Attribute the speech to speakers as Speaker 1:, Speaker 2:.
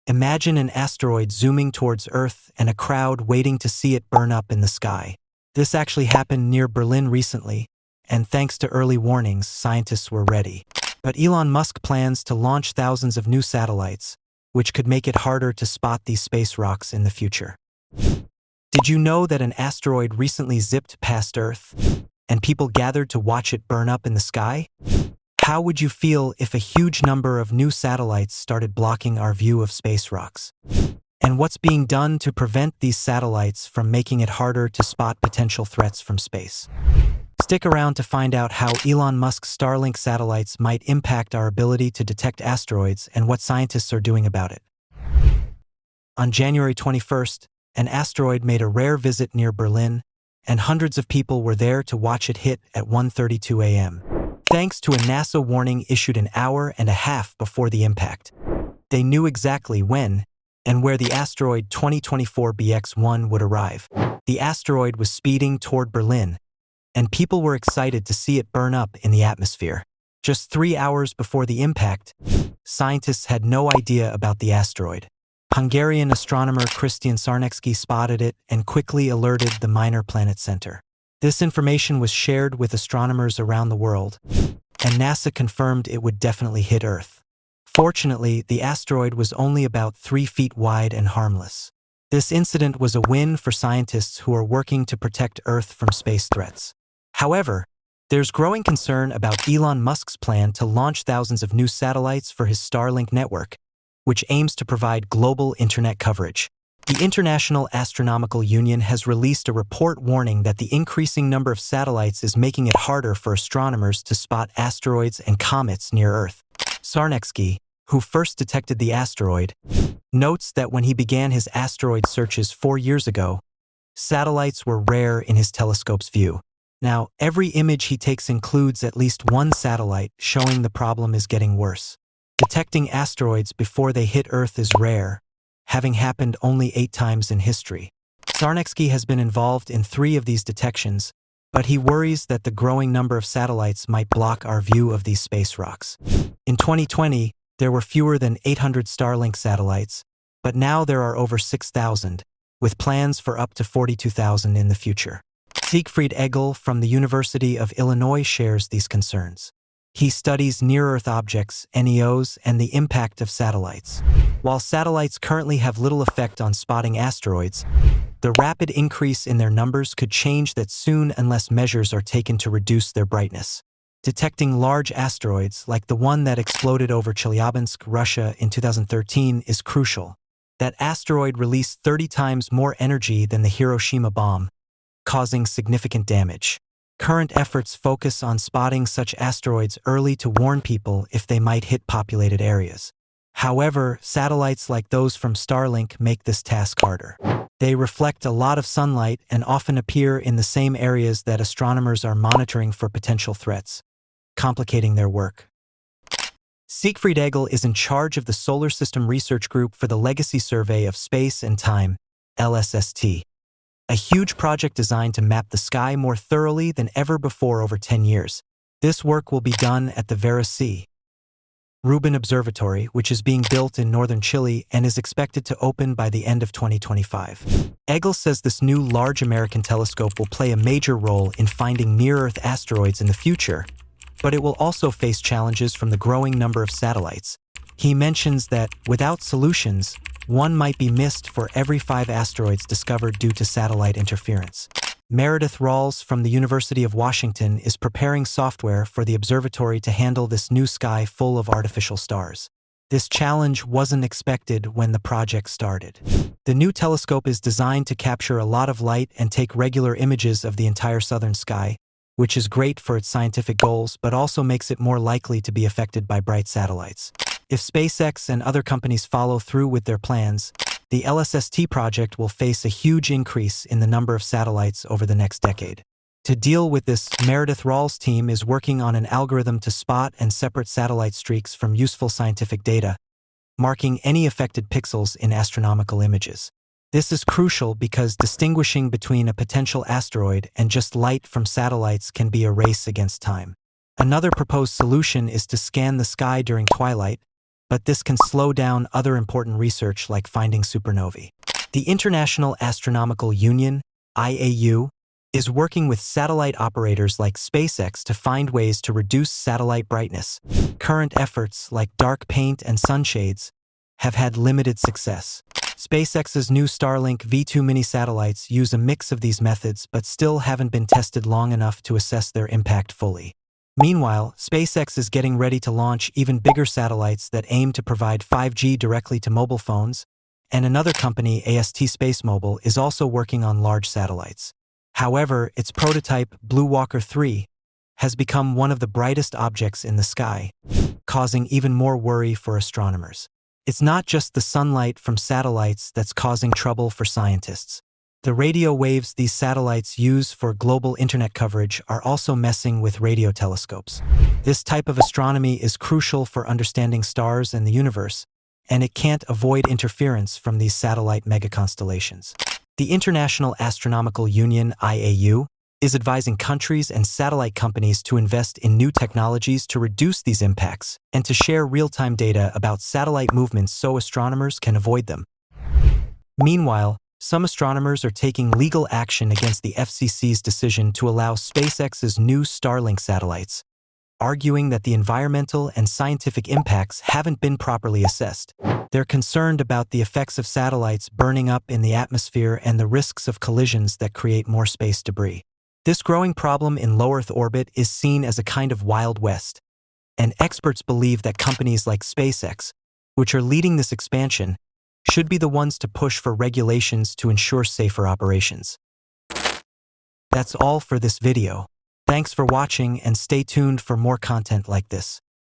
Speaker 1: Imagine an asteroid zooming towards Earth and a crowd waiting to see it burn up in the sky. This actually happened near Berlin recently, and thanks to early warnings, scientists were ready. But Elon Musk plans to launch thousands of new satellites, which could make it harder to spot these space rocks in the future. Did you know that an asteroid recently zipped past Earth, and people gathered to watch it burn up in the sky? How would you feel if a huge number of new satellites started blocking our view of space rocks? And what's being done to prevent these satellites from making it harder to spot potential threats from space? Stick around to find out how Elon Musk's Starlink satellites might impact our ability to detect asteroids and what scientists are doing about it. On January 21st, an asteroid made a rare visit near Berlin, and hundreds of people were there to watch it hit at 1:32 a.m. Thanks to a NASA warning issued an hour and a half before the impact. They knew exactly when and where the asteroid 2024 BX-1 would arrive. The asteroid was speeding toward Berlin, and people were excited to see it burn up in the atmosphere. Just 3 hours before the impact, scientists had no idea about the asteroid. Hungarian astronomer Christian Sarnecki spotted it and quickly alerted the Minor Planet Center. This information was shared with astronomers around the world, and NASA confirmed it would definitely hit Earth. Fortunately, the asteroid was only about 3 feet wide and harmless. This incident was a win for scientists who are working to protect Earth from space threats. However, there's growing concern about Elon Musk's plan to launch thousands of new satellites for his Starlink network, which aims to provide global internet coverage. The International Astronomical Union has released a report warning that the increasing number of satellites is making it harder for astronomers to spot asteroids and comets near Earth. Sarnecki, who first detected the asteroid, notes that when he began his asteroid searches 4 years ago, satellites were rare in his telescope's view. Now, every image he takes includes at least one satellite, showing the problem is getting worse. Detecting asteroids before they hit Earth is rare, having happened only 8 times in history. Sarnecki has been involved in 3 of these detections, but he worries that the growing number of satellites might block our view of these space rocks. In 2020, there were fewer than 800 Starlink satellites, but now there are over 6,000, with plans for up to 42,000 in the future. Siegfried Egel from the University of Illinois shares these concerns. He studies near-Earth objects, NEOs, and the impact of satellites. While satellites currently have little effect on spotting asteroids, the rapid increase in their numbers could change that soon unless measures are taken to reduce their brightness. Detecting large asteroids, like the one that exploded over Chelyabinsk, Russia in 2013, is crucial. That asteroid released 30 times more energy than the Hiroshima bomb, causing significant damage. Current efforts focus on spotting such asteroids early to warn people if they might hit populated areas. However, satellites like those from Starlink make this task harder. They reflect a lot of sunlight and often appear in the same areas that astronomers are monitoring for potential threats, complicating their work. Siegfried Egel is in charge of the Solar System Research Group for the Legacy Survey of Space and Time, LSST. A huge project designed to map the sky more thoroughly than ever before over 10 years. This work will be done at the Vera C. Rubin Observatory, which is being built in northern Chile and is expected to open by the end of 2025. Egel says this new large American telescope will play a major role in finding near-Earth asteroids in the future, but it will also face challenges from the growing number of satellites. He mentions that, without solutions, one might be missed for every 5 asteroids discovered due to satellite interference. Meredith Rawls from the University of Washington is preparing software for the observatory to handle this new sky full of artificial stars. This challenge wasn't expected when the project started. The new telescope is designed to capture a lot of light and take regular images of the entire southern sky, which is great for its scientific goals but also makes it more likely to be affected by bright satellites. If SpaceX and other companies follow through with their plans, the LSST project will face a huge increase in the number of satellites over the next decade. To deal with this, Meredith Rawls' team is working on an algorithm to spot and separate satellite streaks from useful scientific data, marking any affected pixels in astronomical images. This is crucial because distinguishing between a potential asteroid and just light from satellites can be a race against time. Another proposed solution is to scan the sky during twilight, but this can slow down other important research like finding supernovae. The International Astronomical Union, IAU, is working with satellite operators like SpaceX to find ways to reduce satellite brightness. Current efforts like dark paint and sunshades have had limited success. SpaceX's new Starlink V2 mini satellites use a mix of these methods but still haven't been tested long enough to assess their impact fully. Meanwhile, SpaceX is getting ready to launch even bigger satellites that aim to provide 5G directly to mobile phones, and another company, AST Space Mobile, is also working on large satellites. However, its prototype, Blue Walker 3, has become one of the brightest objects in the sky, causing even more worry for astronomers. It's not just the sunlight from satellites that's causing trouble for scientists. The radio waves these satellites use for global internet coverage are also messing with radio telescopes. This type of astronomy is crucial for understanding stars and the universe, and it can't avoid interference from these satellite megaconstellations. The International Astronomical Union, IAU, is advising countries and satellite companies to invest in new technologies to reduce these impacts and to share real-time data about satellite movements so astronomers can avoid them. Meanwhile, some astronomers are taking legal action against the FCC's decision to allow SpaceX's new Starlink satellites, arguing that the environmental and scientific impacts haven't been properly assessed. They're concerned about the effects of satellites burning up in the atmosphere and the risks of collisions that create more space debris. This growing problem in low Earth orbit is seen as a kind of Wild West, and experts believe that companies like SpaceX, which are leading this expansion, should be the ones to push for regulations to ensure safer operations. That's all for this video. Thanks for watching and stay tuned for more content like this.